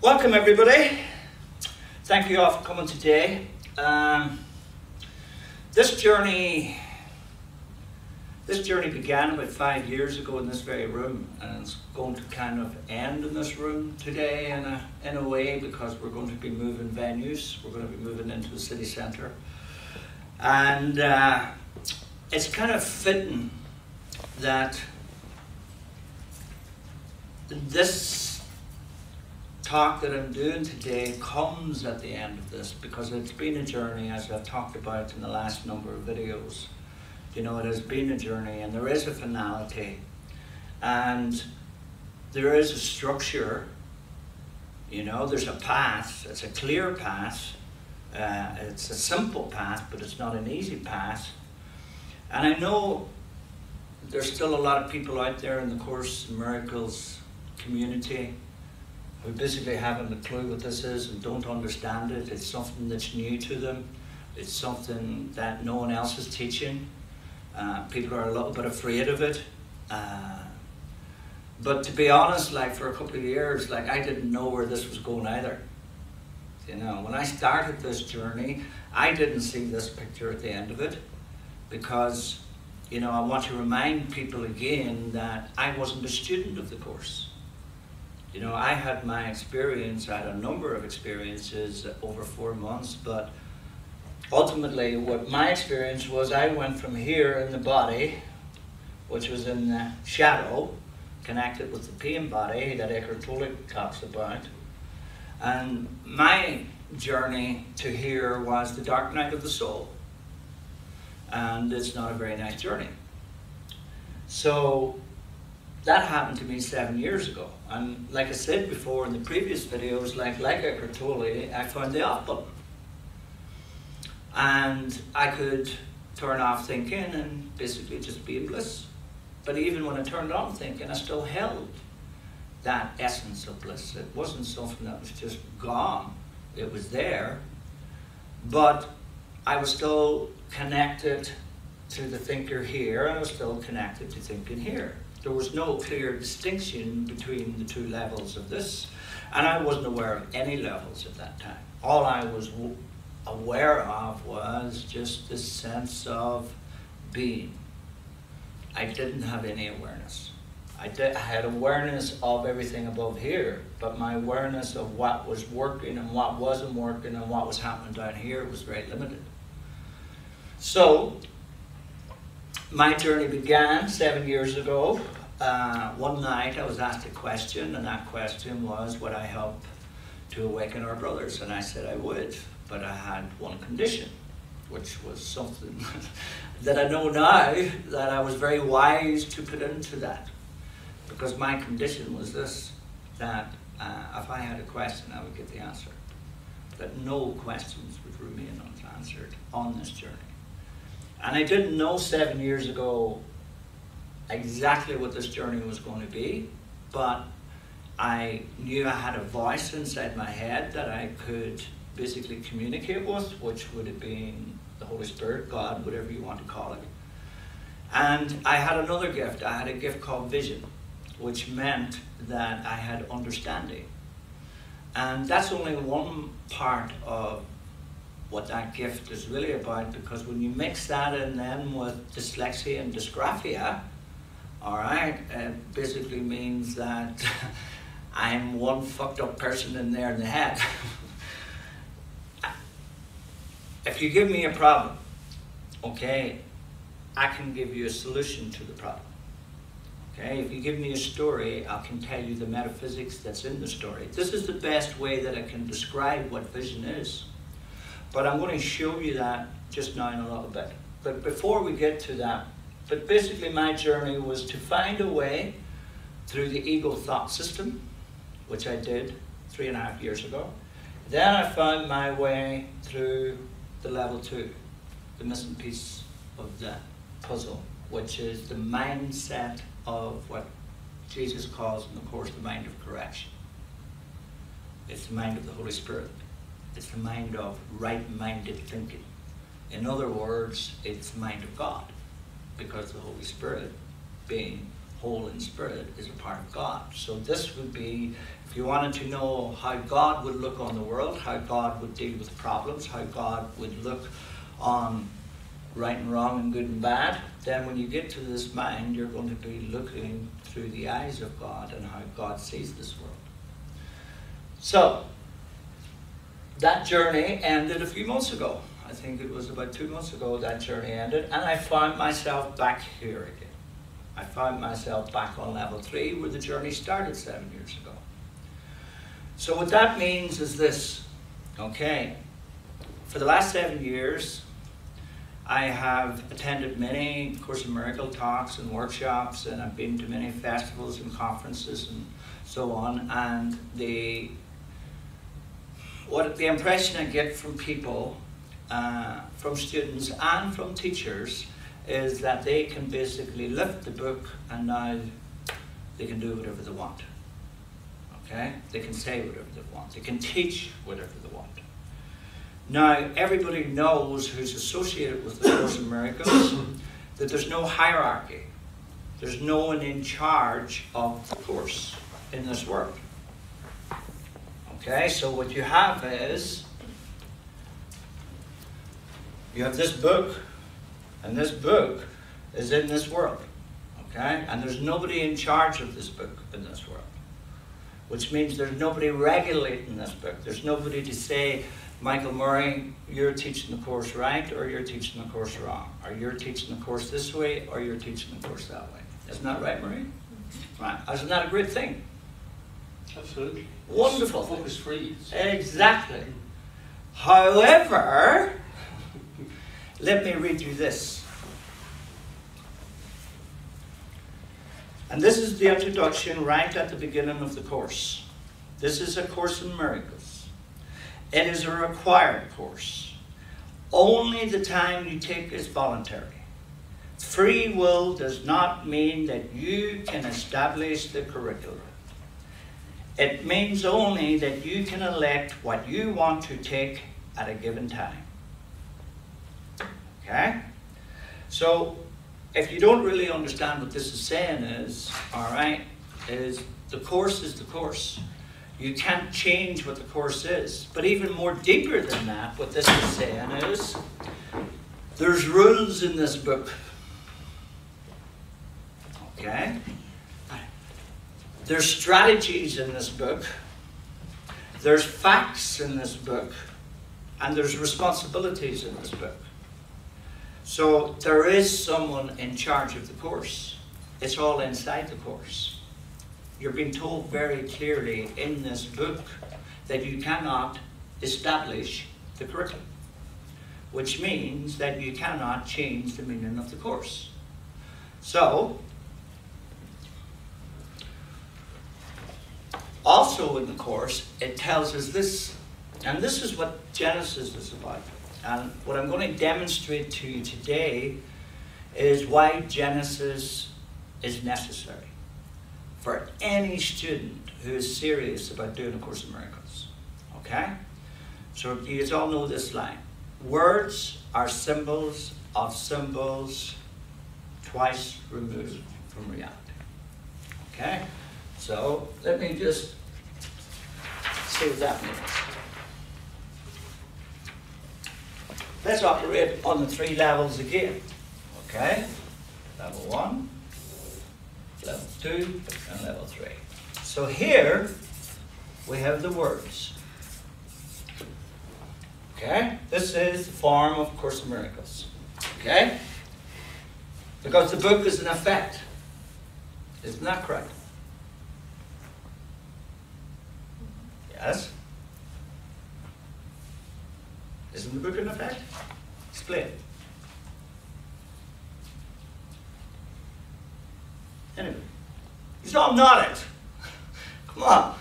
Welcome everybody. Thank you all for coming today. This journey began about 5 years ago in this very room, and it's going to kind of end in this room today in a way, because we're going to be moving venues. We're going to be moving into the city centre, and it's kind of fitting that this talk that I'm doing today comes at the end of this, because it's been a journey, as I've talked about in the last number of videos. You know, it has been a journey, and there is a finality, and there is a structure. You know, there's a path. It's a clear path. It's a simple path, but it's not an easy path. And I know there's still a lot of people out there in the Course in Miracles community who basically haven't a clue what this is and don't understand it. It's something that's new to them. It's something that no one else is teaching. People are a little bit afraid of it. But to be honest, like for a couple of years, like I didn't know where this was going either. You know, when I started this journey, I didn't see this picture at the end of it, because, you know, I want to remind people again that I wasn't a student of the Course. You know, I had my experience, I had a number of experiences over 4 months, but ultimately what my experience was, I went from here in the body, which was in the shadow, connected with the pain body that Eckhart Tolle talks about. And my journey to here was the dark night of the soul. And it's not a very nice journey. So that happened to me 7 years ago. And like I said before in the previous videos, like Eckhart Tolle, I found the off button. And I could turn off thinking and basically just be in bliss. But even when I turned on thinking, I still held that essence of bliss. It wasn't something that was just gone. It was there. But I was still connected to the thinker here, and I was still connected to thinking here. There was no clear distinction between the two levels of this, and I wasn't aware of any levels at that time. All I was aware of was just this sense of being. I didn't have any awareness. I had awareness of everything above here, but my awareness of what was working and what wasn't working and what was happening down here was very limited. So my journey began 7 years ago. One night I was asked a question, and that question was, would I help to awaken our brothers? And I said I would, but I had one condition, which was something that I know now that I was very wise to put into that. Because my condition was this, that if I had a question, I would get the answer. That no questions would remain unanswered on this journey. And I didn't know 7 years ago exactly what this journey was going to be, but I knew I had a voice inside my head that I could basically communicate with, which would have been the Holy Spirit, God, whatever you want to call it. And I had another gift. I had a gift called vision, which meant that I had understanding. And that's only one part of what that gift is really about, because when you mix that in then with dyslexia and dysgraphia, all right, it basically means that I'm one fucked up person in there in the head. If you give me a problem, okay, I can give you a solution to the problem. Okay, if you give me a story, I can tell you the metaphysics that's in the story. This is the best way that I can describe what vision is. But I'm going to show you that just now in a little bit. But before we get to that, but basically my journey was to find a way through the ego thought system, which I did 3.5 years ago. Then I found my way through the level 2, the missing piece of the puzzle, which is the mindset of what Jesus calls in the Course the mind of correction. It's the mind of the Holy Spirit. It's the mind of right-minded thinking. In other words, it's the mind of God, because the Holy Spirit, being whole in spirit, is a part of God. So this would be, if you wanted to know how God would look on the world, how God would deal with problems, how God would look on right and wrong and good and bad, then when you get to this mind, you're going to be looking through the eyes of God and how God sees this world. So, that journey ended a few months ago. I think it was about 2 months ago that journey ended, and I found myself back here again. I found myself back on level 3 where the journey started 7 years ago. So what that means is this, okay, for the last 7 years, I have attended many Course in Miracles talks and workshops, and I've been to many festivals and conferences and so on, and the impression I get from people, from students and from teachers, is that they can basically lift the book and now they can do whatever they want. Okay? They can say whatever they want. They can teach whatever they want. Now, everybody knows who's associated with the Course in Miracles that there's no hierarchy. There's no one in charge of the Course in this world. Okay, so what you have is, you have this book, and this book is in this world. Okay, and there's nobody in charge of this book in this world. Which means there's nobody regulating this book. There's nobody to say, Michel Murray, you're teaching the Course right, or you're teaching the Course wrong. Or you're teaching the Course this way, or you're teaching the Course that way. Isn't that right, Murray? Right. Isn't that a great thing? Absolutely. Wonderful. Focus free. Exactly. However, let me read you this. And this is the introduction right at the beginning of the Course. This is a Course in Miracles. It is a required course. Only the time you take is voluntary. Free will does not mean that you can establish the curriculum. It means only that you can elect what you want to take at a given time. Okay? So, if you don't really understand what this is saying is, all right, is the Course is the Course. You can't change what the Course is. But even more deeper than that, what this is saying is, there's rules in this book. Okay? There's strategies in this book. There's facts in this book. And there's responsibilities in this book. So there is someone in charge of the Course. It's all inside the Course. You're being told very clearly in this book that you cannot establish the curriculum, which means that you cannot change the meaning of the Course. So, also in the Course, it tells us this, and this is what Genesis is about. And what I'm going to demonstrate to you today is why Genesis is necessary for any student who is serious about doing a Course in Miracles. Okay? So you all know this line. Words are symbols of symbols twice removed from reality. Okay? So let me just see what that means. Let's operate on the 3 levels again. Okay? Level 1, level 2, and level 3. So here we have the words. Okay? This is the form of Course in Miracles. Okay? Because the book is an effect. Isn't that correct? Yes? Isn't the book an effect? Explain. Anyway. He's all nodded. Come on.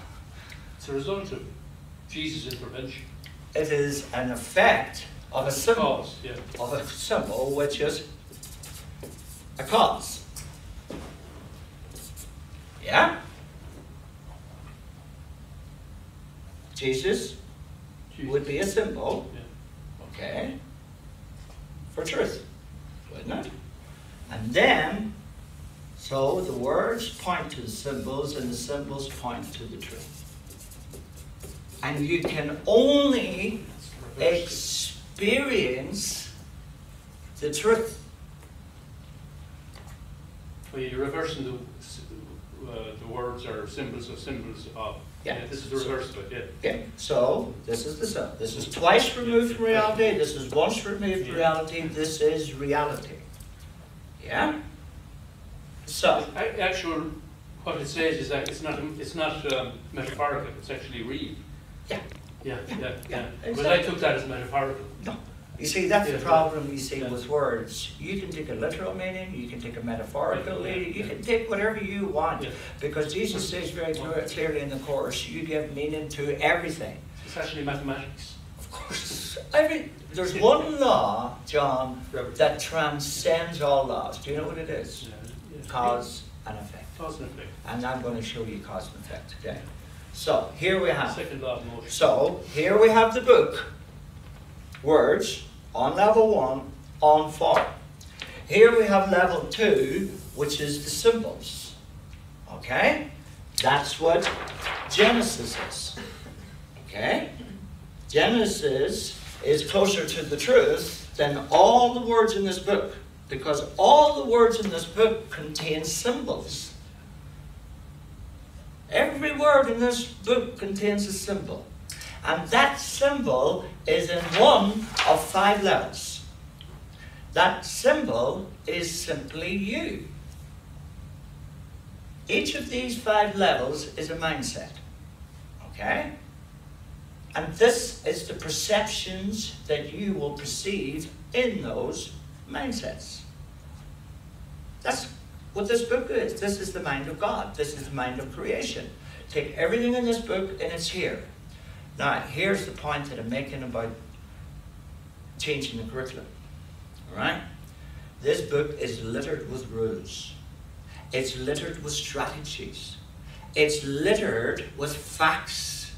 It's a result of Jesus' intervention. It is an effect of a symbol. Cause, yeah. Of a symbol which is a cause. Yeah? Jesus would be a symbol, okay, for truth, wouldn't it? And then So the words point to the symbols and the symbols point to the truth. And you can only experience the truth. Well, you're reversing the words or symbols of symbols of. Yeah. This is the reverse of it, yeah. Okay, so this is the sum. This is twice removed from reality. This is once removed from reality. This is reality. Yeah? So. Actual, what it says is that it's not metaphorical, it's actually real. Yeah. Yeah. Exactly. But I took that as metaphorical. No. You see, that's the Yeah. problem you see Yeah. with words. You can take a literal meaning, you can take a metaphorical meaning, you can take whatever you want. Yeah. Because Jesus says very clearly in the course, you give meaning to everything. It's actually mathematics. Of course, there's one law, John, that transcends all laws. Do you know what it is? Yeah. Cause and effect. Cause and effect. And I'm going to show you cause and effect today. So, here we have. Second law of motion. So, here we have the book. Words on level 1 on form. Here we have level 2, which is the symbols. Okay? That's what Genesis is. Okay? Genesis is closer to the truth than all the words in this book, because all the words in this book contain symbols. Every word in this book contains a symbol. And that symbol is in one of 5 levels. That symbol is simply you. Each of these 5 levels is a mindset. Okay? And this is the perceptions that you will perceive in those mindsets. That's what this book is. This is the mind of God. This is the mind of creation. Take everything in this book and it's here. Now, here's the point that I'm making about changing the curriculum. All right? This book is littered with rules. It's littered with strategies. It's littered with facts.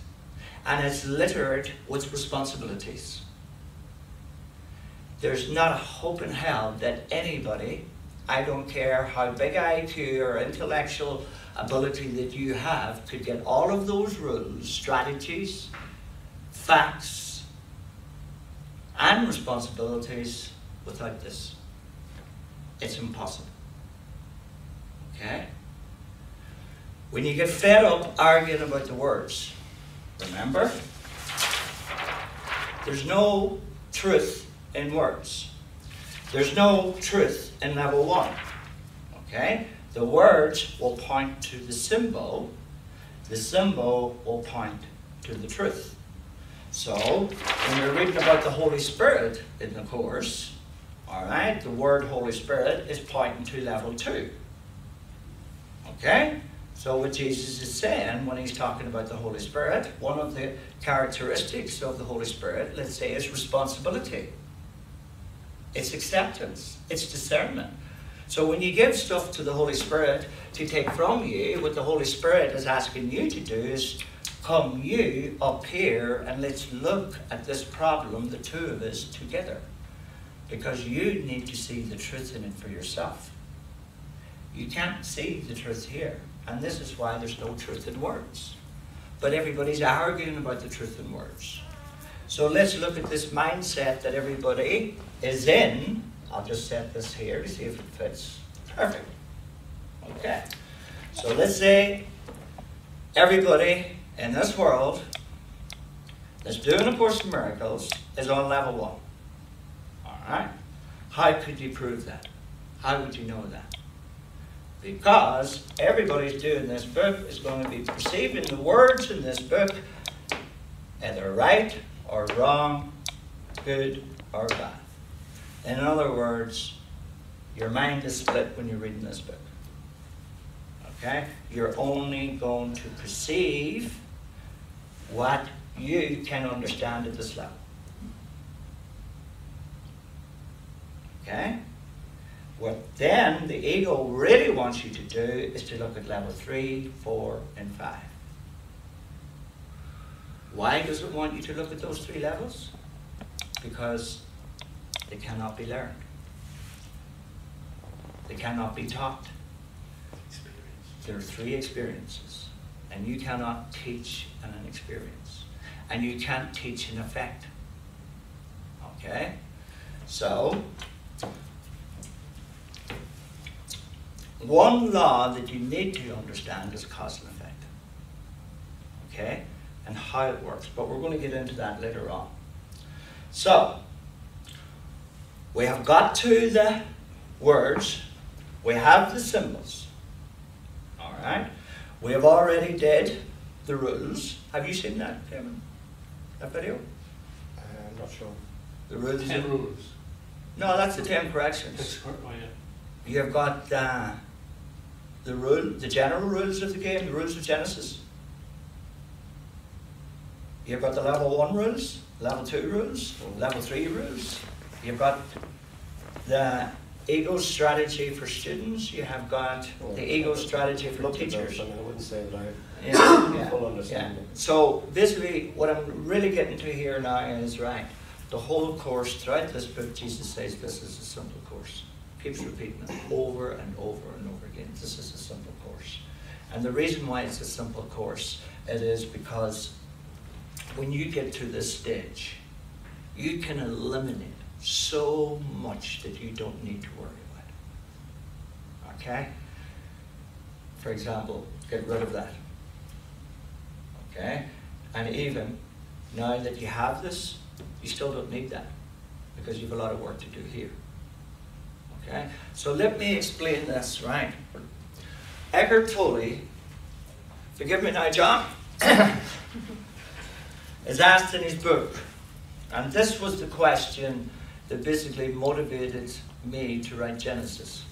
And it's littered with responsibilities. There's not a hope in hell that anybody, I don't care how big IQ or intellectual ability that you have, could get all of those rules, strategies, facts, and responsibilities without this. It's impossible. Okay? When you get fed up arguing about the words, remember, there's no truth in words. There's no truth in level 1. Okay? The words will point to the symbol. The symbol will point to the truth. So, when you're reading about the Holy Spirit in the course, all right, the word Holy Spirit is pointing to level 2. Okay? So what Jesus is saying when he's talking about the Holy Spirit, one of the characteristics of the Holy Spirit, let's say, is responsibility. It's acceptance. It's discernment. So when you give stuff to the Holy Spirit to take from you, what the Holy Spirit is asking you to do is, come you up here and let's look at this problem, the two of us together. Because you need to see the truth in it for yourself. You can't see the truth here. And this is why there's no truth in words. But everybody's arguing about the truth in words. So let's look at this mindset that everybody is in. I'll just set this here to see if it fits. Perfect. Okay. So let's say everybody in this world that's doing a Course in Miracles is on level 1. All right. How could you prove that? How would you know that? Because everybody's doing this book is going to be perceiving the words in this book either right or wrong, good or bad. In other words, your mind is split when you're reading this book. Okay? You're only going to perceive what you can understand at this level. Okay? What then the ego really wants you to do is to look at level 3, 4, and 5. Why does it want you to look at those 3 levels? Because they cannot be learned. They cannot be taught. there are 3 experiences, and you cannot teach an experience, and you can't teach an effect. Okay? So, one law that you need to understand is cause and effect. Okay? And how it works. But we're going to get into that later on. So, we have got to the words. We have the symbols. Alright? We have already did the rules. Have you seen that, Kevin? That video? I'm not sure. The rules. 10 rules. No, that's the 10 corrections. Oh, yeah. You have got the rule, the general rules of the game, the rules of Genesis. You've got the level 1 rules, level 2 rules, level 3 rules. You've got the ego strategy for students. You have got the ego strategy for teachers. I wouldn't say that I Yeah, full understanding. yeah. So basically, what I'm really getting to here now is, right, the whole course, throughout this book, Jesus says this is a simple course. Keeps repeating it over and over and over again. This is a simple course. And the reason why it's a simple course, it is because when you get to this stage, you can eliminate so much that you don't need to worry about. Okay? For example, get rid of that. Okay? And even now that you have this, you still don't need that because you have a lot of work to do here. Okay? So let me explain this, right? Eckhart Tolle, forgive me now, John, is asked in his book, and this was the question that basically motivated me to write Genesis.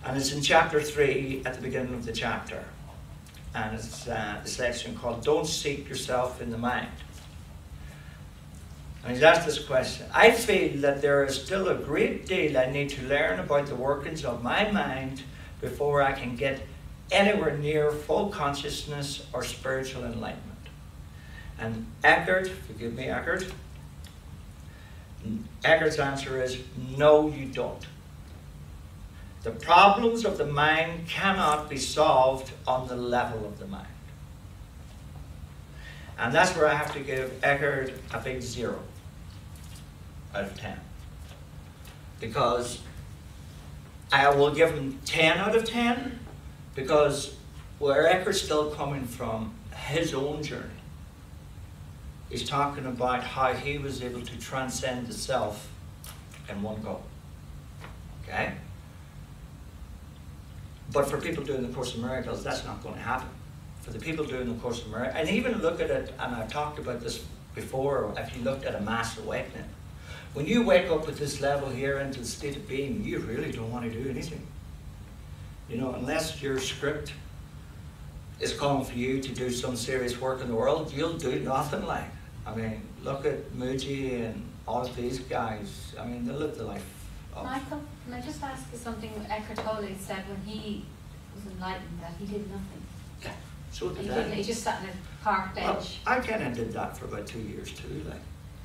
And it's in chapter 3 at the beginning of the chapter. And it's the section called Don't Seek Yourself in the Mind. And he's asked this question. I feel that there is still a great deal I need to learn about the workings of my mind before I can get anywhere near full consciousness or spiritual enlightenment. And Eckhart, forgive me, Eckhart's answer is, no, you don't. The problems of the mind cannot be solved on the level of the mind. And that's where I have to give Eckhart a big 0 out of 10. Because I will give him 10 out of 10, because where Eckhart's still coming from, his own journey. He's talking about how he was able to transcend the self in one go. Okay? But for people doing the Course in Miracles, that's not going to happen. For the people doing the Course in Miracles, and even look at it, and I've talked about this before, if you looked at a mass awakening, when you wake up at this level here into the state of being, you really don't want to do anything. You know, unless your script is calling for you to do some serious work in the world, you'll do nothing like. I mean, look at Muji and all of these guys. I mean, they live the life of... Michael, can I just ask you something Eckhart Tolle said when he was enlightened, that he did nothing? Yeah, so did He I. didn't, he just sat in a park bench. Well, I kind of did that for about 2 years too, like,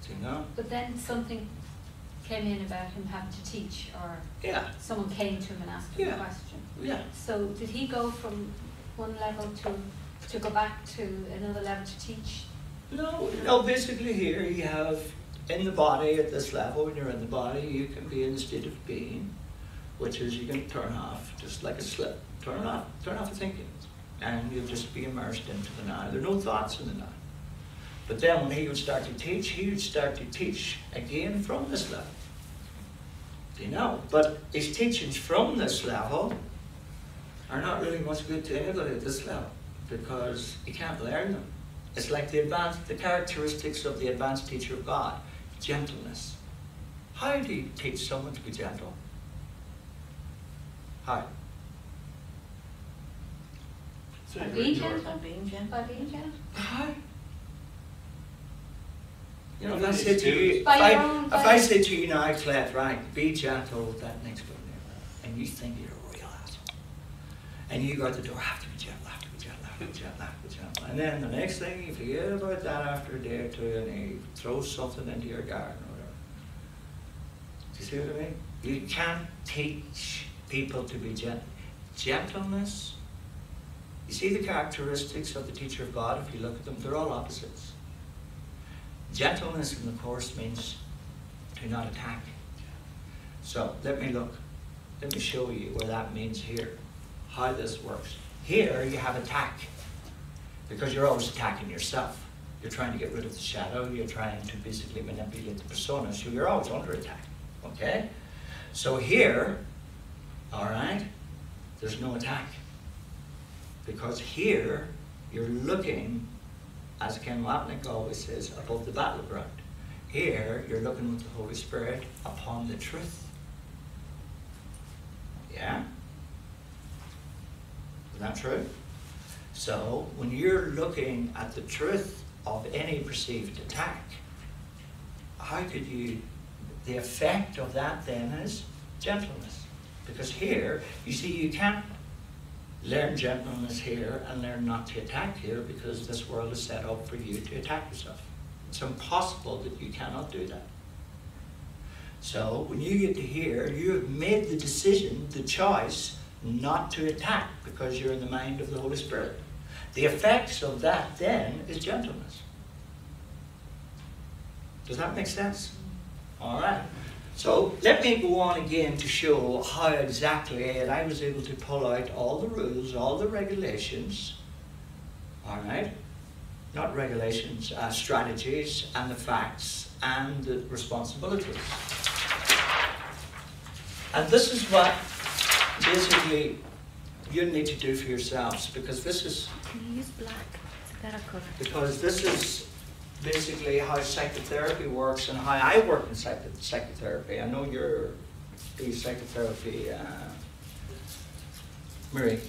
you know? But then something came in about him having to teach, or Yeah, someone came to him and asked him a question. yeah. So did he go from one level to go back to another level to teach? No, basically here you have, in the body at this level, when you're in the body, you can be in the state of being, which is you can turn off, just like a slip, turn off the thinking, and you'll just be immersed into the now. There are no thoughts in the now. But then when he would start to teach, he would start to teach again from this level. You know, but his teachings from this level are not really much good to anybody at this level, because you can't learn them. It's like the characteristics of the advanced teacher of God, gentleness. How do you teach someone to be gentle? How? So By you're being ignoring- gentle? By being gentle? How? You know, if Well, I it's say to you, By your own- if I say to you now, Clef, right, be gentle with that next door neighbor, and you think you're a real asshole, and you go out the door, I have to be gentle, I have to be gentle, I have to be gentle, I have to be gentle, and then the next thing you forget about that after a day or two, and he throws something into your garden or whatever. Do you see what I mean? You can't teach people to be gentle. gentleness. You see the characteristics of the teacher of God, if you look at them, they're all opposites. Gentleness in the Course means to not attack. So let me show you where that means here, how this works. Here you have attack, because you're always attacking yourself. You're trying to get rid of the shadow, you're trying to basically manipulate the persona, so you're always under attack, okay? So here, all right, there's no attack. Because here, you're looking, as Ken Wapnick always says, above the battleground. Here, you're looking with the Holy Spirit upon the truth. Yeah? Is that true? So, when you're looking at the truth of any perceived attack, how could you, the effect of that then is gentleness. Because here, you see, you can't learn gentleness here and learn not to attack here, because this world is set up for you to attack yourself. It's impossible that you cannot do that. So when you get to here, you have made the decision, the choice, not to attack, because you're in the mind of the Holy Spirit. The effects of that then is gentleness. Does that make sense? All right. So let me go on again to show how exactly, and I was able to pull out all the rules, all the regulations, all right? Not regulations, strategies, and the facts, and the responsibilities. And this is what basically you need to do for yourselves, because this is... Can you use black? Is that a colour? Because this is basically how psychotherapy works and how I work in psychotherapy. I know you're the psychotherapy, Murray,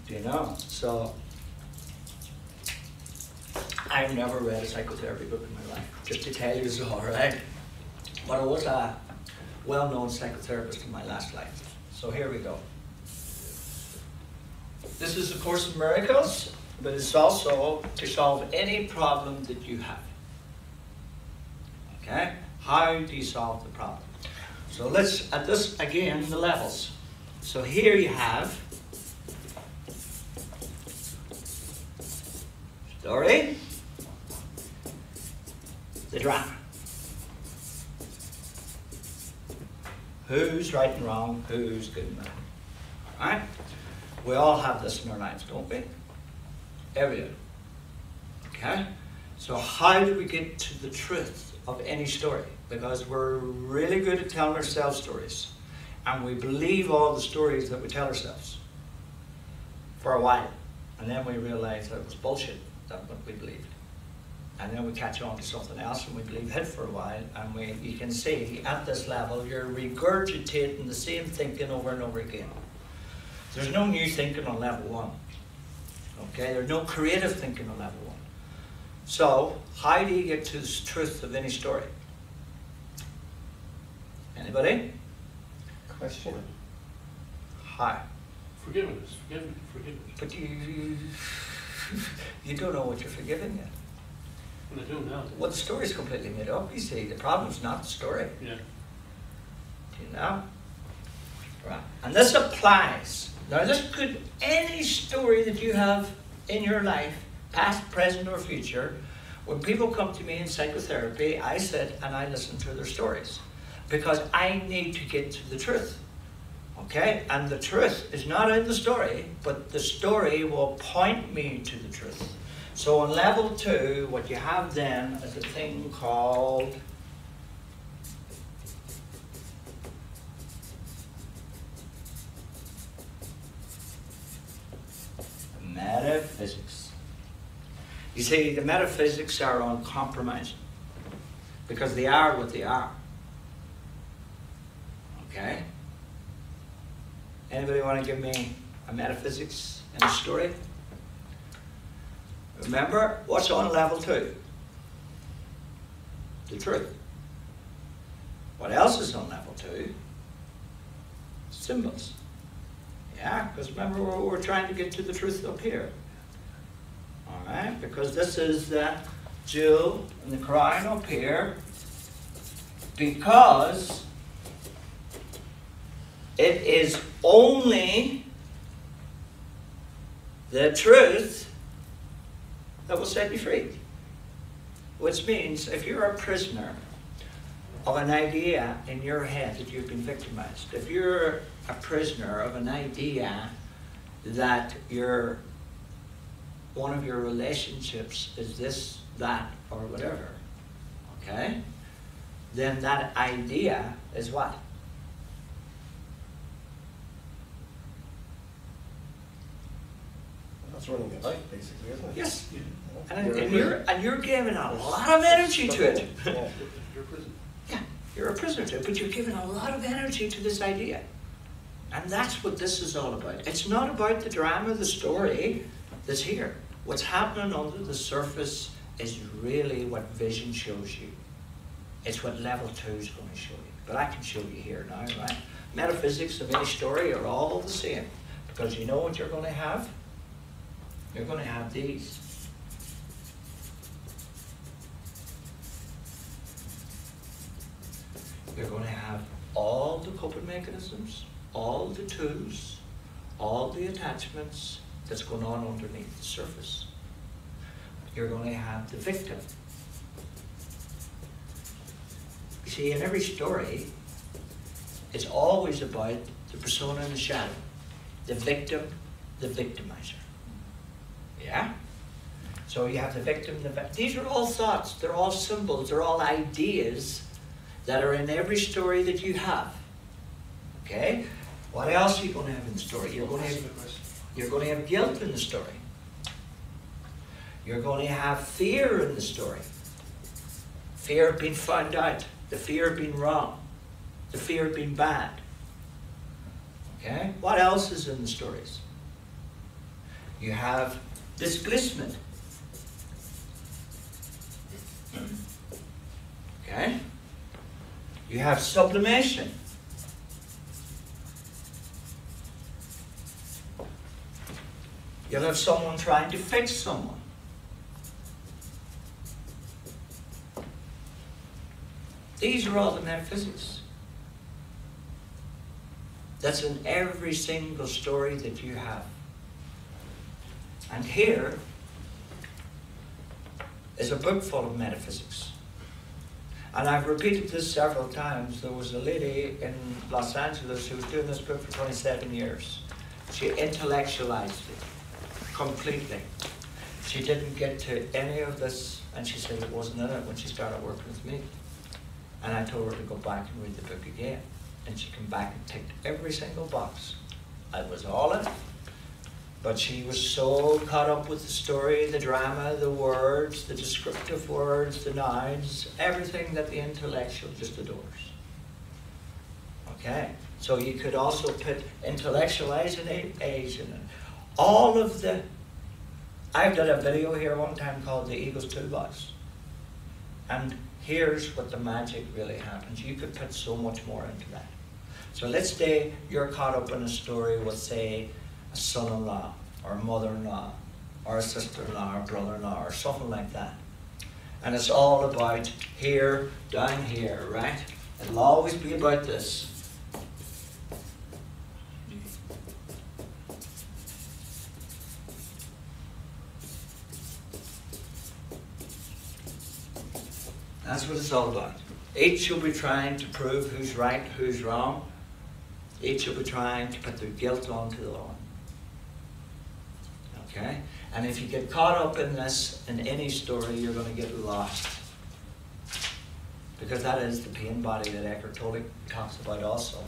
do you know? So, I've never read a psychotherapy book in my life, just to tell you so, right? But I was a well-known psychotherapist in my last life. So here we go. This is A Course in Miracles, but it's also to solve any problem that you have. Okay? How do you solve the problem? So let's, at this, again, the levels. So here you have story, the drama. Who's right and wrong, who's good and bad. All right? We all have this in our lives, don't we? Everyone. Okay? So how do we get to the truth of any story? Because we're really good at telling ourselves stories. And we believe all the stories that we tell ourselves for a while. And then we realize that it was bullshit, that's what we believed. And then we catch on to something else and we believe it for a while. And you can see at this level, you're regurgitating the same thinking over and over again. There's no new thinking on level 1. Okay, there's no creative thinking on level 1. So, how do you get to the truth of any story? Anybody? Question. How? Forgiveness. But you don't know what you're forgiving yet. And I do now. Well, the story's completely made up, you see. The problem's not the story. Yeah. Do you know? Right. And this applies. Now, this could, any story that you have in your life, past, present, or future, when people come to me in psychotherapy, I sit and I listen to their stories. Because I need to get to the truth. Okay? And the truth is not in the story, but the story will point me to the truth. So on level 2, what you have then is a thing called metaphysics. You see, the metaphysics are uncompromising because they are what they are. Okay? Anybody want to give me a metaphysics in a story? Remember, what's on level 2? The truth. What else is on level 2? Symbols. Yeah, because remember, we're trying to get to the truth up here. All right, because this is the jewel and the crown up here, because it is only the truth that will set you free. Which means if you're a prisoner of an idea in your head that you've been victimized, if you're a prisoner of an idea that one of your relationships is this, that, or whatever, okay? Then that idea is what? That's running the life, basically, isn't it? Yes. Yeah. And you're giving a lot of energy to it. Yeah. You're a prison. Yeah, you're a prisoner to it, but you're giving a lot of energy to this idea. And that's what this is all about. It's not about the drama, the story that's here. What's happening under the surface is really what vision shows you. It's what level 2 is going to show you. But I can show you here now, right? Metaphysics of any story are all the same. Because you know what you're going to have? You're going to have these. You're going to have all the coping mechanisms, all the tools, all the attachments that's going on underneath the surface. You're going to have the victim. You see, in every story, it's always about the persona in the shadow, the victim, the victimizer. Yeah? So you have the victim, these are all thoughts, they're all symbols, they're all ideas that are in every story that you have. Okay? What else are you going to have in the story? You're going to have guilt in the story. You're going to have fear in the story. Fear of being found out. The fear of being wrong. The fear of being bad. Okay? What else is in the stories? You have displacement. Okay? You have sublimation. You'll have someone trying to fix someone. These are all the metaphysics. That's in every single story that you have. And here is a book full of metaphysics. And I've repeated this several times. There was a lady in Los Angeles who was doing this book for 27 years. She intellectualized it completely. She didn't get to any of this, and she said it wasn't in it when she started working with me. And I told her to go back and read the book again. And she came back and ticked every single box. I was all in it. But she was so caught up with the story, the drama, the words, the descriptive words, the nouns, everything that the intellectual just adores. Okay? So you could also put intellectualize and age in it. All of the... I've done a video here one time called The Ego's Toolbox. And here's what the magic really happens. You could put so much more into that. So let's say you're caught up in a story with, say, a son-in-law, or a mother-in-law, or a sister-in-law, or brother-in-law, or something like that. And it's all about here, down here, right? It'll always be about this. That's what it's all about. Each will be trying to prove who's right, who's wrong. Each will be trying to put their guilt onto the other one. Okay? And if you get caught up in this, in any story, you're going to get lost. Because that is the pain body that Eckhart Tolle talks about also.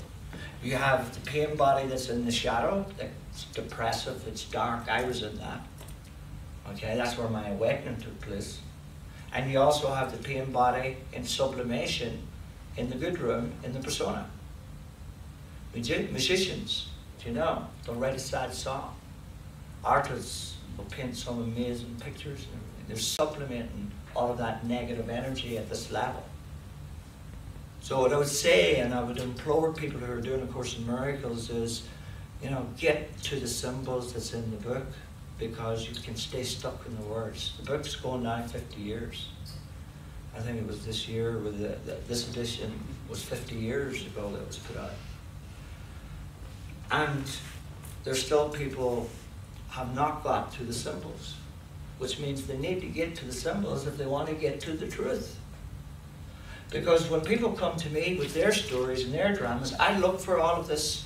You have the pain body that's in the shadow, that's depressive, it's dark. I was in that. Okay, that's where my awakening took place. And you also have the pain body in sublimation, in the good room, in the persona. Musicians, you know, they'll write a sad song. Artists will paint some amazing pictures and everything. They're supplementing all of that negative energy at this level. So what I would say, and I would implore people who are doing A Course in Miracles is, you know, get to the symbols that's in the book, because you can stay stuck in the words. The book's going now 50 years. I think it was this year, with this edition was 50 years ago that it was put out. And there's still people have not got to the symbols, which means they need to get to the symbols if they want to get to the truth. Because when people come to me with their stories and their dramas, I look for all of this.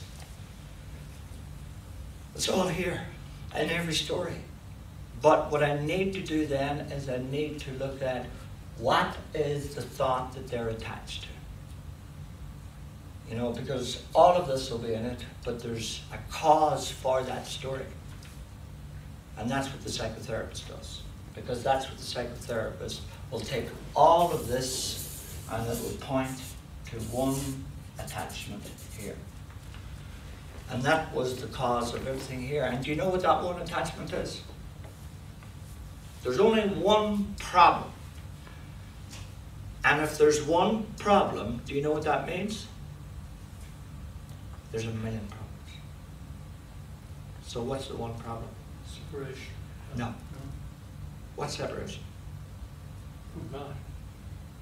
It's all here in every story. But what I need to do then is I need to look at what is the thought that they're attached to. You know, because all of this will be in it, but there's a cause for that story. And that's what the psychotherapist does. Because that's what the psychotherapist will take all of this and it will point to one attachment here. And that was the cause of everything here. And do you know what that one attachment is? There's only one problem. And if there's one problem, do you know what that means? There's a million problems. So what's the one problem? Separation. No. What's separation? Oh, God.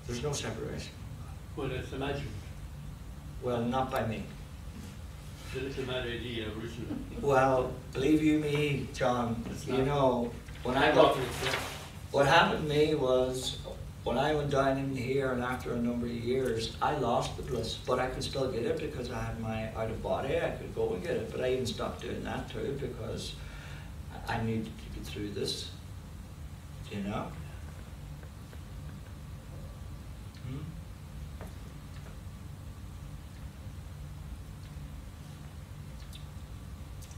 There's no separation. Well, it's imagined. Well, not by me. It's a bad idea originally. Well, believe you me, John, you know, when I got got, it. what happened to me was, when I went down in here and after a number of years, I lost the bliss, but I could still get it because I had my out of body, I could go and get it, but I even stopped doing that too because I needed to get through this, you know?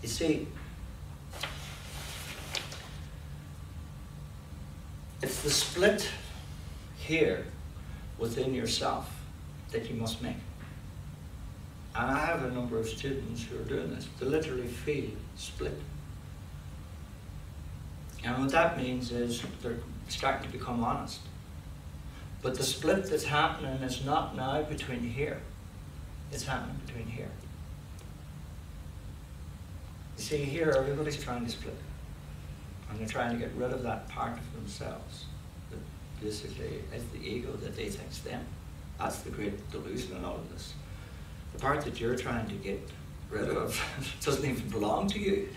You see, it's the split here within yourself that you must make. And I have a number of students who are doing this. They literally feel split. And what that means is they're starting to become honest. But the split that's happening is not now between here. It's happening between here. You see, here everybody's trying to split. And they're trying to get rid of that part of themselves. That basically is the ego that they think's them. That's the great delusion in all of this. The part that you're trying to get rid of doesn't even belong to you.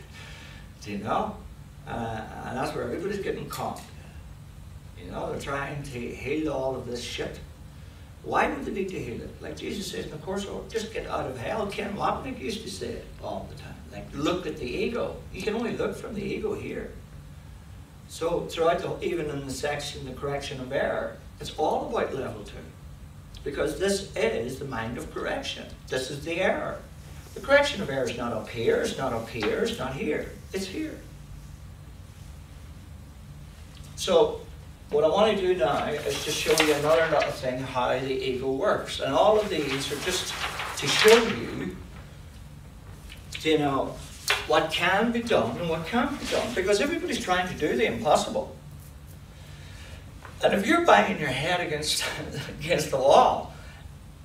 Do you know? And that's where everybody's getting caught. You know, they're trying to heal all of this shit. Why would they need to heal it? Like Jesus says in the Course, oh, just get out of hell. Ken Wapnick used to say it all the time. Like, look at the ego. You can only look from the ego here. So throughout even in the section, the correction of error, it's all about level 2. Because this is the mind of correction. This is the error. The correction of error is not up here, it's not up here, it's not here. It's here. So what I want to do now is just show you another little thing how the ego works. And all of these are just to show you, you know, what can be done and what can't be done. Because everybody's trying to do the impossible. And if you're banging your head against the wall,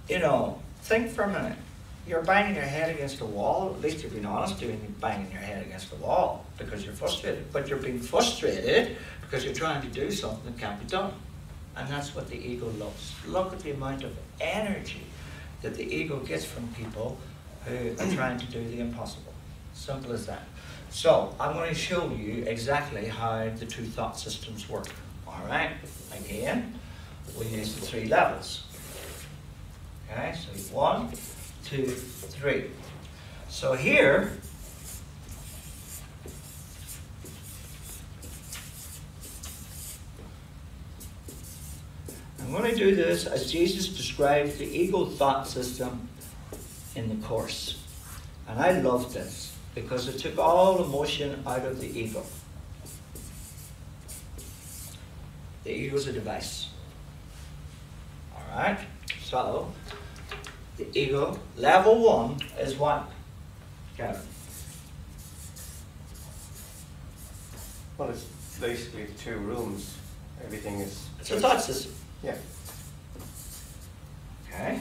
you know, think for a minute. You're banging your head against the wall, at least you're being honest, doing banging your head against the wall because you're frustrated. But you're being frustrated because you're trying to do something that can't be done. And that's what the ego loves. Look at the amount of energy that the ego gets from people who are trying to do the impossible. Simple as that. So I'm going to show you exactly how the two thought systems work. All right, again, we use the 3 levels. Okay, so 1, 2, 3. So here, I'm going to do this as Jesus describes the ego thought system in the Course. And I love this because it took all emotion out of the ego. The ego is a device. All right? So, the ego, level 1 is what? Kevin? Well, it's basically 2 rooms. Everything is... It's a thought system. Yeah. Okay.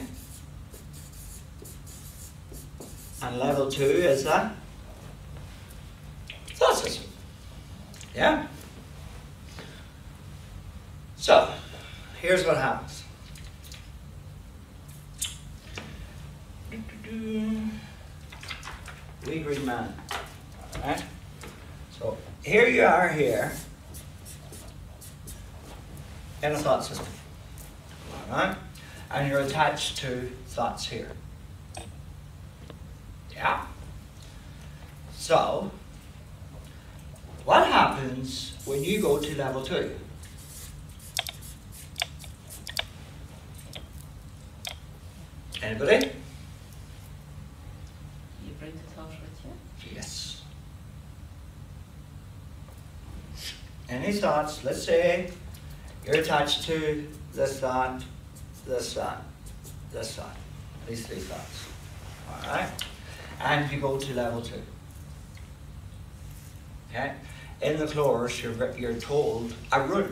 And level 2 is that? Thought system. Yeah? So, here's what happens. Wee green man. Alright? So here you are here in a thought system. All right? And you're attached to thoughts here. Yeah? So, what happens when you go to level 2? Anybody? You bring the thought with you? Yes. Any thoughts? Let's say you're attached to this thought, this thought, this thought. These 3 thoughts. All right? And you go to level 2. Okay? In the course, you're told a rule.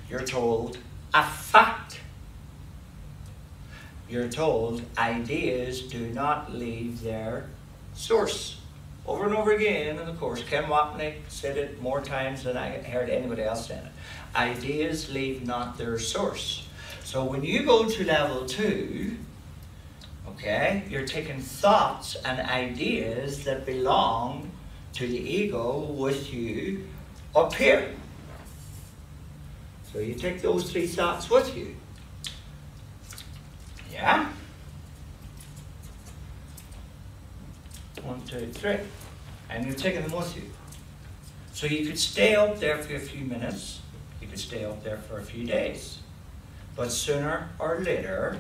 You're told a fact. You're told ideas do not leave their source. Over and over again in the course, Ken Wapnick said it more times than I heard anybody else say it. Ideas leave not their source. So when you go to level 2, okay, you're taking thoughts and ideas that belong to the ego with you up here. So you take those 3 thoughts with you. Yeah? 1, 2, 3. And you're taking them with you. So you could stay up there for a few minutes. You could stay up there for a few days. But sooner or later,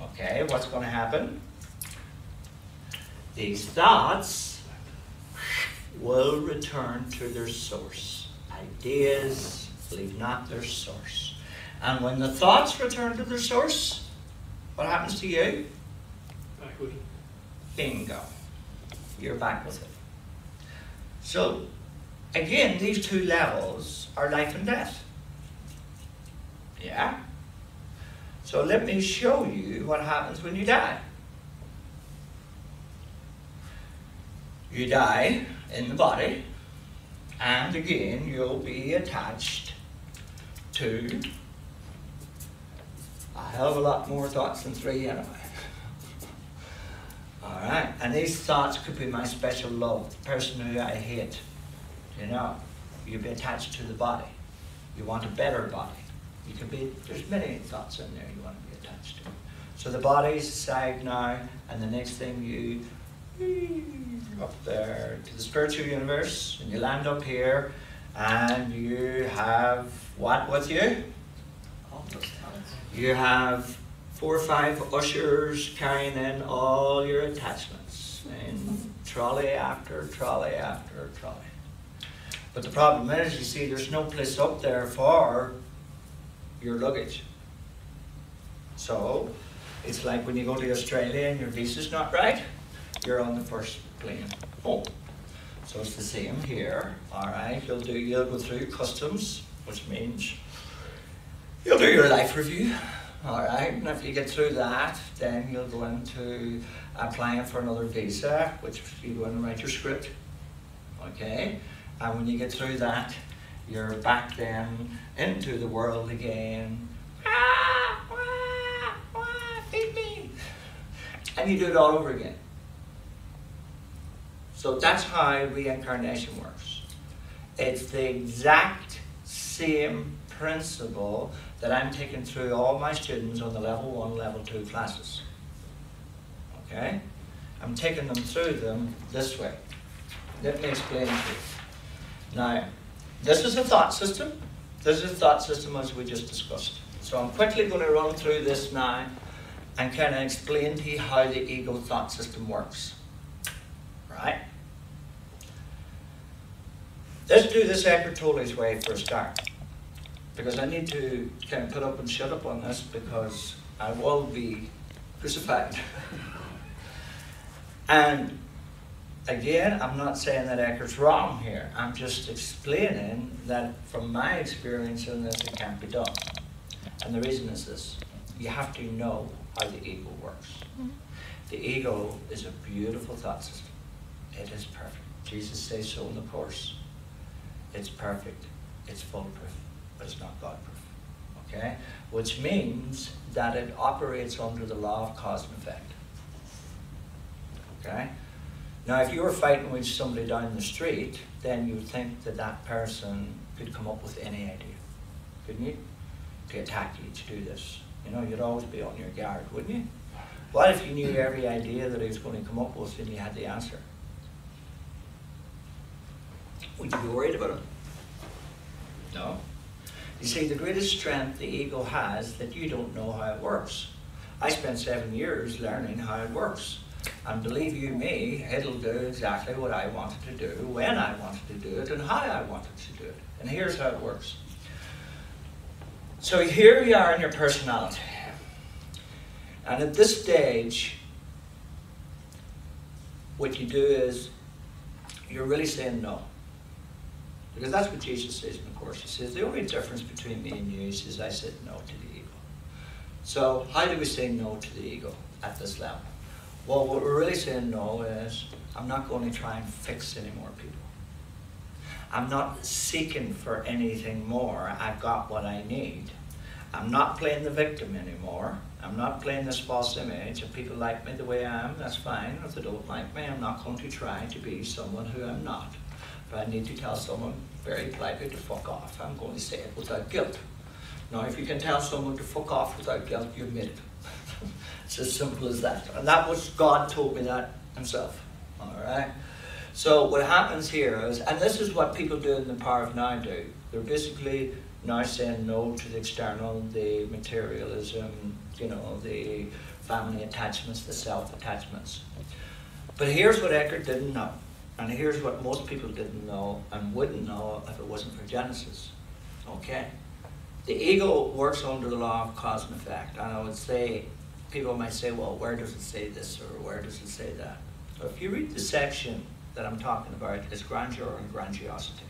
okay, what's going to happen? These thoughts will return to their source. Ideas leave not their source. And when the thoughts return to their source, what happens to you? Back with it. Bingo. You're back with it. So, again, these 2 levels are life and death. Yeah? So let me show you what happens when you die. You die in the body, and again, you'll be attached to a hell of a lot more thoughts than 3 anyway. All right, and these thoughts could be my special love, the person who I hate. You know, you'll be attached to the body. You want a better body. You could be, there's many thoughts in there you want to be attached to. So the body's aside now, and the next thing you up there to the spiritual universe, and you land up here, and you have what with you? All those thoughts. You have 4 or 5 ushers carrying in all your attachments, and trolley after trolley after trolley. But the problem is, you see, there's no place up there for your luggage. So it's like when you go to Australia and your visa's not right, you're on the first plane home. So it's the same here. All right, you'll go through customs, which means you'll do your life review. All right, and if you get through that, then you'll go into applying for another visa, which you go in and write your script. Okay, and when you get through that, you're back then into the world again. Feed me. And you do it all over again. So that's how reincarnation works. It's the exact same principle that I'm taking through all my students on the level 1, level 2 classes. Okay? I'm taking them through them this way. Let me explain to you. Now, this is a thought system. This is a thought system as we just discussed. So I'm quickly going to run through this now and kind of explain to you how the ego thought system works. Right? Let's do this Eckhart Tolle's way for a start. Because I need to kind of put up and shut up on this because I will be crucified. And again, I'm not saying that Eckhart's wrong here. I'm just explaining that from my experience in this, it can't be done. And the reason is this. You have to know how the ego works. The ego is a beautiful thought system. It is perfect. Jesus says so in the Course. It's perfect. It's foolproof. But it's not God-proof. Okay? Which means that it operates under the law of cause and effect. Okay? Now, if you were fighting with somebody down the street, then you'd think that that person could come up with any idea, couldn't you? To attack you, to do this. You know, you'd always be on your guard, wouldn't you? What if you knew every idea that he was going to come up with and you had the answer? Would you be worried about him? No. You see, the greatest strength the ego has that you don't know how it works. I spent 7 years learning how it works. And believe you me, it'll do exactly what I wanted to do, when I wanted to do it, and how I wanted to do it. And here's how it works. So here you are in your personality. And at this stage, what you do is, you're really saying no. Because that's what Jesus says in the Course. He says, the only difference between me and you is I said no to the ego. So how do we say no to the ego at this level? Well, what we're really saying no is, I'm not going to try and fix any more people. I'm not seeking for anything more. I've got what I need. I'm not playing the victim anymore. I'm not playing this false image. If people like me the way I am, that's fine. If they don't like me, I'm not going to try to be someone who I'm not. If I need to tell someone very politely to fuck off, I'm going to say it without guilt. Now, if you can tell someone to fuck off without guilt, you admit it. It's as simple as that. And that was, God told me that himself. All right? So what happens here is, and this is what people do in the Power of Now do. They're basically now saying no to the external, the materialism, you know, the family attachments, the self-attachments. But here's what Eckhart didn't know. And here's what most people didn't know and wouldn't know if it wasn't for Genesis. Okay? The ego works under the law of cause and effect. And I would say, people might say, well, where does it say this or where does it say that? So if you read the section that I'm talking about, it's grandeur and grandiosity.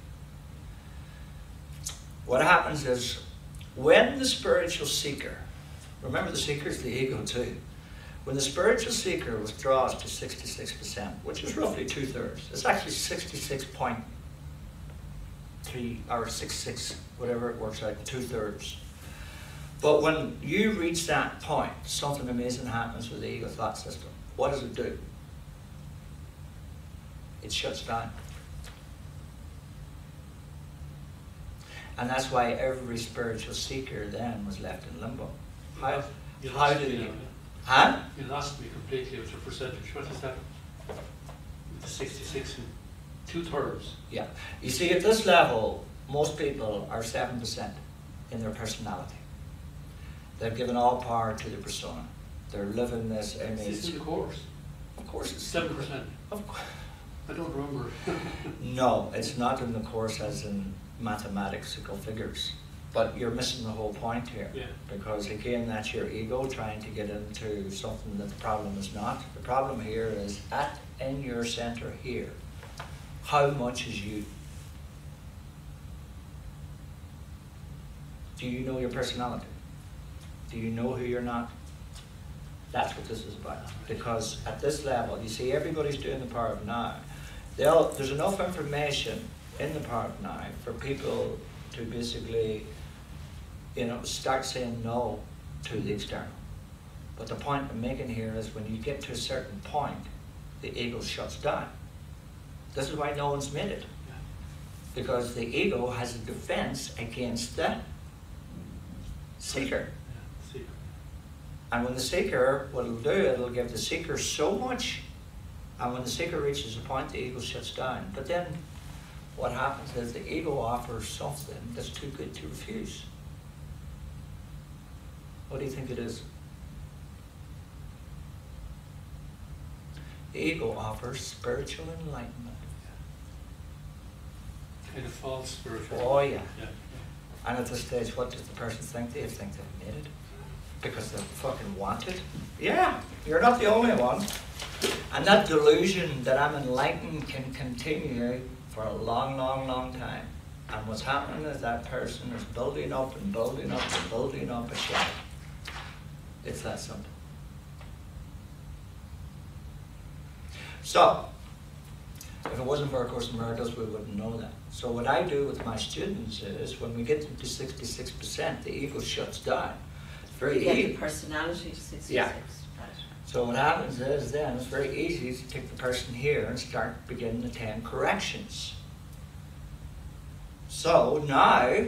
What happens is, when the spiritual seeker, remember the seeker is the ego too, when the spiritual seeker withdraws to 66%, which is roughly 2/3, it's actually 66.3 or 66, whatever it works out, 2/3. But when you reach that point, something amazing happens with the ego thought system. What does it do? It shuts down. And that's why every spiritual seeker then was left in limbo. How did you? Huh? You lost me completely with your percentage. What is that? The 66 and 2/3. Yeah. You see, at this level, most people are 7% in their personality. They've given all power to the persona. They're living this image. Is this in the Course? Of course it's 7%. Of course. I don't remember. No, it's not in the Course as in mathematical figures. But you're missing the whole point here. Yeah. Because again, that's your ego trying to get into something that the problem is not. The problem here is in your center here, how much is you? Do you know your personality? Do you know who you're not? That's what this is about. Because at this level, you see, everybody's doing the Power of Now. There's enough information in the Power of Now for people to basically, you know, start saying no to the external. But the point I'm making here is when you get to a certain point, the ego shuts down. This is why no one's made it. Because the ego has a defense against the seeker. And when the seeker, what it'll do, it'll give the seeker so much, and when the seeker reaches a point, the ego shuts down. But then what happens is the ego offers something that's too good to refuse. What do you think it is? The ego offers spiritual enlightenment. Kind of false spiritual. Oh yeah. Yeah. And at this stage, what does the person think? They think they've made it. Because they fucking want it. Yeah, you're not the only one. And that delusion that I'm enlightened can continue for a long, long, long time. And what's happening is that person is building up and building up and building up a shadow. It's that simple. So, if it wasn't for A Course in Miracles, we wouldn't know that. So what I do with my students is, when we get to 66%, the ego shuts down. It's very Yeah, easy. the personality to 66. Yeah. Right. So what happens is then it's very easy to take the person here and start beginning the 10 corrections. So now,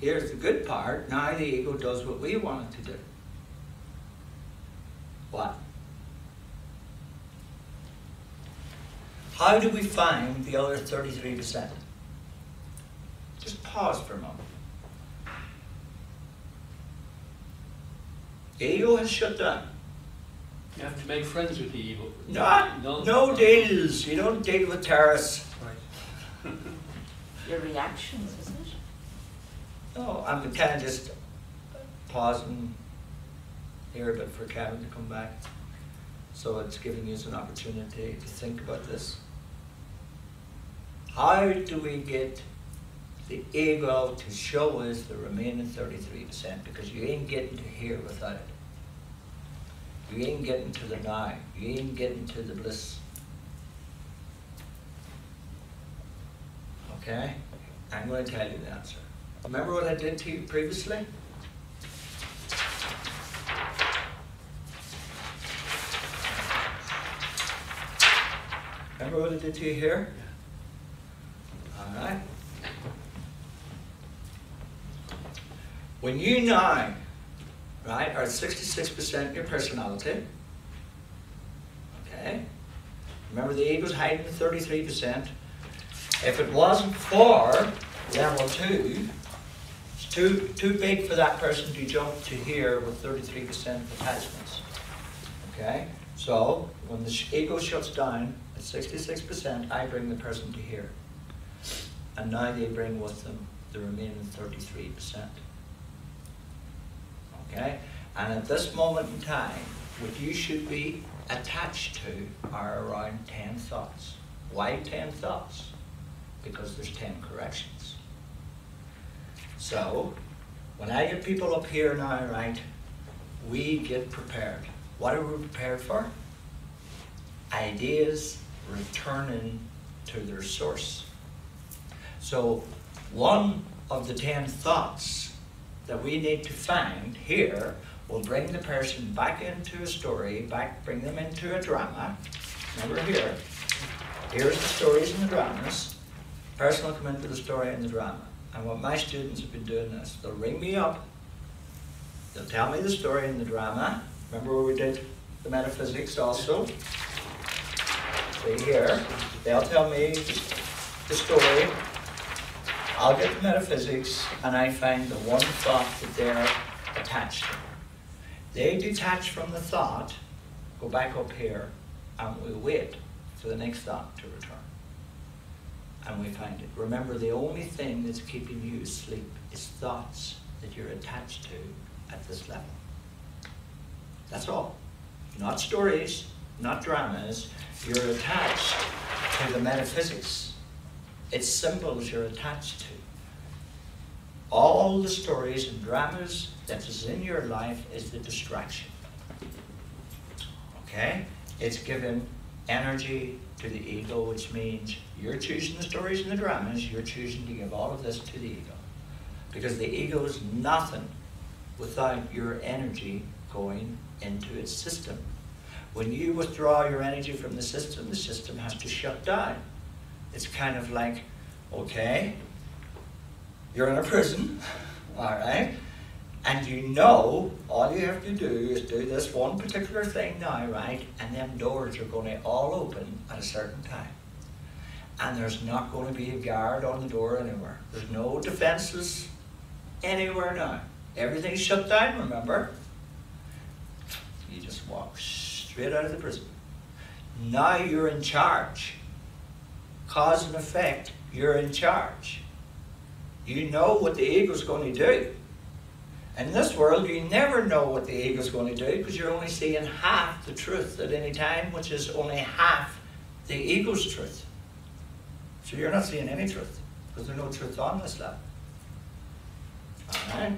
here's the good part. Now the ego does what we want it to do. What? How do we find the other 33%? Just pause for a moment. The ego has shut down. You have to make friends with the ego. No deals. You don't deal with terrorists. Right. Your reactions, isn't it? No, I'm kind of just pausing here a bit for Kevin to come back. So it's giving you an opportunity to think about this. How do we get the ego to show us the remaining 33%? Because you ain't getting to here without it. You ain't getting to the now. You ain't getting to the bliss. Okay? I'm going to tell you the answer. Remember what I did to you previously? Remember what I did to you here? All right. When you now, right, are 66% your personality, okay? Remember the ego's hiding 33%. If it wasn't for level 2, it's too big for that person to jump to here with 33% attachments. Okay? So when the ego shuts down at 66%, I bring the person to here. And now they bring with them the remaining 33%. Okay? And at this moment in time, what you should be attached to are around 10 thoughts. Why 10 thoughts? Because there's 10 corrections. So, when I get people up here now, right, we get prepared. What are we prepared for? Ideas returning to their source. So, one of the 10 thoughts that we need to find here will bring the person back into a story, bring them into a drama. Remember here, here's the stories and the dramas. The person will come into the story and the drama. And what my students have been doing is, they'll ring me up, they'll tell me the story and the drama. Remember where we did the metaphysics also? See here, they'll tell me the story, I'll get the metaphysics, and I find the one thought that they're attached to. They detach from the thought, go back up here, and we wait for the next thought to return. And we find it. Remember, the only thing that's keeping you asleep is thoughts that you're attached to at this level. That's all. Not stories, not dramas. You're attached to the metaphysics. It's symbols you're attached to. All the stories and dramas that is in your life is the distraction. Okay? It's given energy to the ego, which means you're choosing the stories and the dramas, you're choosing to give all of this to the ego. Because the ego is nothing without your energy going into its system. When you withdraw your energy from the system has to shut down. It's kind of like, okay, you're in a prison, all right, and you know all you have to do is do this one particular thing now, right, and them doors are going to all open at a certain time. And there's not going to be a guard on the door anywhere. There's no defenses anywhere now. Everything's shut down, remember? You just walk straight out of the prison. Now you're in charge. Cause and effect, you're in charge. You know what the ego's going to do. In this world, you never know what the ego's going to do because you're only seeing half the truth at any time, which is only half the ego's truth. So you're not seeing any truth because there's no truth on this level. All right?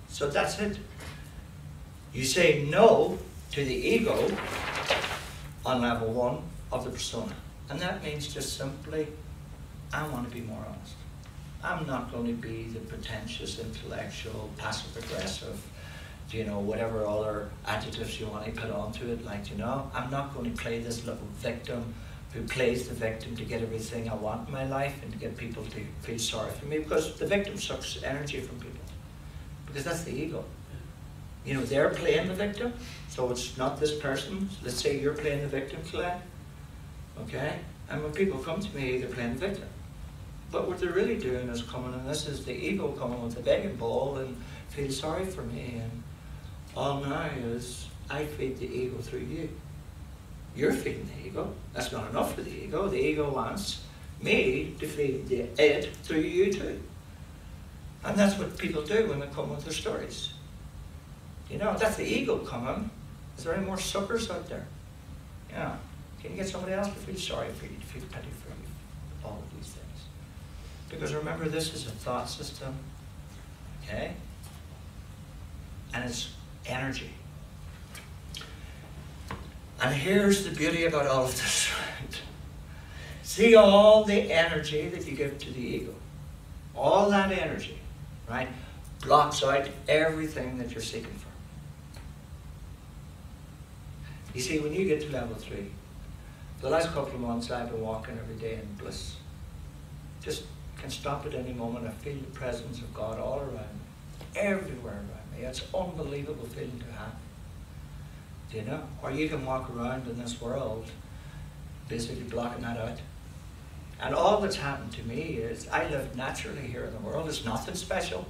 So that's it. You say no to the ego on level 1 of the persona. And that means just simply, I want to be more honest. I'm not going to be the pretentious, intellectual, passive-aggressive, you know, whatever other adjectives you want to put onto it, like, you know, I'm not going to play this little victim who plays the victim to get everything I want in my life and to get people to feel sorry for me, because the victim sucks energy from people, because that's the ego. You know, they're playing the victim, so it's not this person. Let's say you're playing the victim, Claire, okay? And when people come to me, they're playing the victim. But what they're really doing is coming, and this is the ego coming with the begging bowl and feel sorry for me, and all now is I feed the ego through you. You're feeding the ego. That's not enough for the ego. The ego wants me to feed it through you too. And that's what people do when they come with their stories. You know, that's the ego coming. Is there any more suckers out there? Yeah. Can you get somebody else to feel sorry for you, to feel pity for you? All of these things. Because remember, this is a thought system, okay? And it's energy. And here's the beauty about all of this, right? See all the energy that you give to the ego. All that energy, right, blocks out everything that you're seeking for. You see, when you get to level 3, the last couple of months I've been walking every day in bliss. Just can stop at any moment. I feel the presence of God all around me, everywhere around me. It's an unbelievable feeling to have. Do you know? Or you can walk around in this world basically blocking that out. And all that's happened to me is I live naturally here in the world. It's nothing special.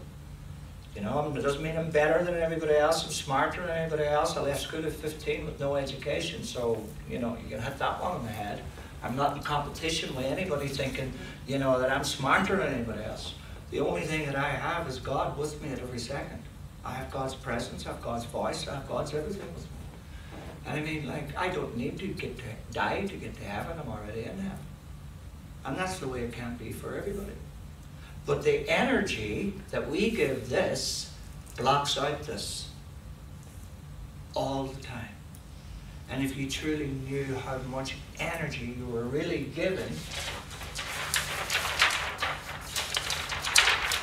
You know, it doesn't mean I'm better than everybody else. I'm smarter than anybody else. I left school at 15 with no education. So, you know, you can hit that one on the head. I'm not in competition with anybody thinking, you know, that I'm smarter than anybody else. The only thing that I have is God with me at every second. I have God's presence, I have God's voice, I have God's everything with me. And I mean, like, I don't need to get to die to get to heaven. I'm already in heaven. And that's the way it can be for everybody. But the energy that we give this blocks out this all the time. And if you truly knew how much energy you were really giving,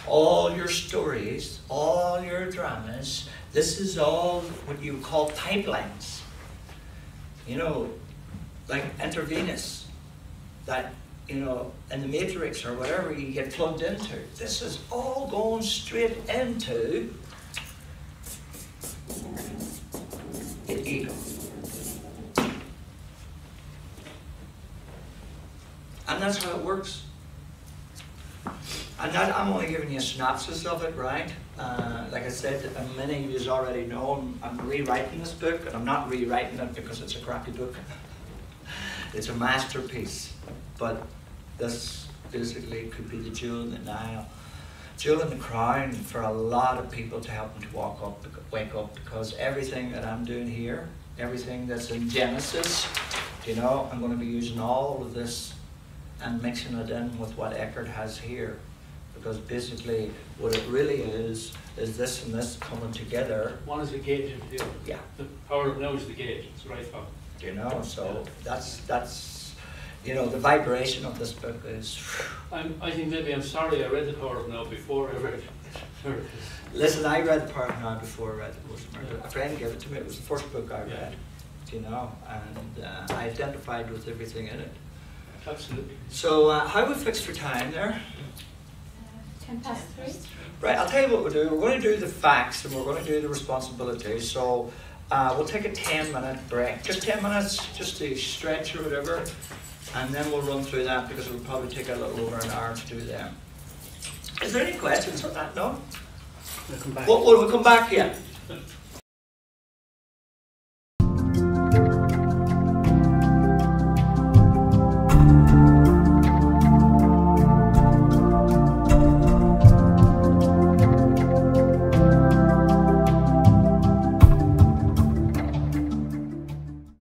all your stories, all your dramas, this is all what you call pipelines. You know, like intravenous, that, you know, in the matrix or whatever you get plugged into. This is all going straight into the ego. And that's how it works. And that, I'm only giving you a synopsis of it, right? Like I said, many of you already know I'm rewriting this book, and I'm not rewriting it because it's a crappy book. It's a masterpiece. But this basically could be the jewel in the Nile, jewel in the crown for a lot of people to help them to wake up, because everything that I'm doing here, everything that's in Genesis, you know, I'm going to be using all of this and mixing it in with what Eckhart has here. Because basically what it really is this and this coming together. One is the gauge of the other. Yeah. The power of now is the gauge. It's the right thought. You know, so that's you know, the vibration of this book is. I think maybe I'm sorry I read The Power of Now before I read it. Listen, I read The Power of Now before I read The Course in Miracles. A friend gave it to me. It was the first book I read. You know, and I identified with everything in it. Absolutely. So how we fixed for time there? 3:10. Right, I'll tell you what we'll do. We're going to do the facts and we're going to do the responsibilities. So we'll take a 10-minute break. Just 10 minutes, just to stretch or whatever. And then we'll run through that because it'll probably take a little over an hour to do them. Is there any questions on that? No? We'll come back. We'll come back, yeah.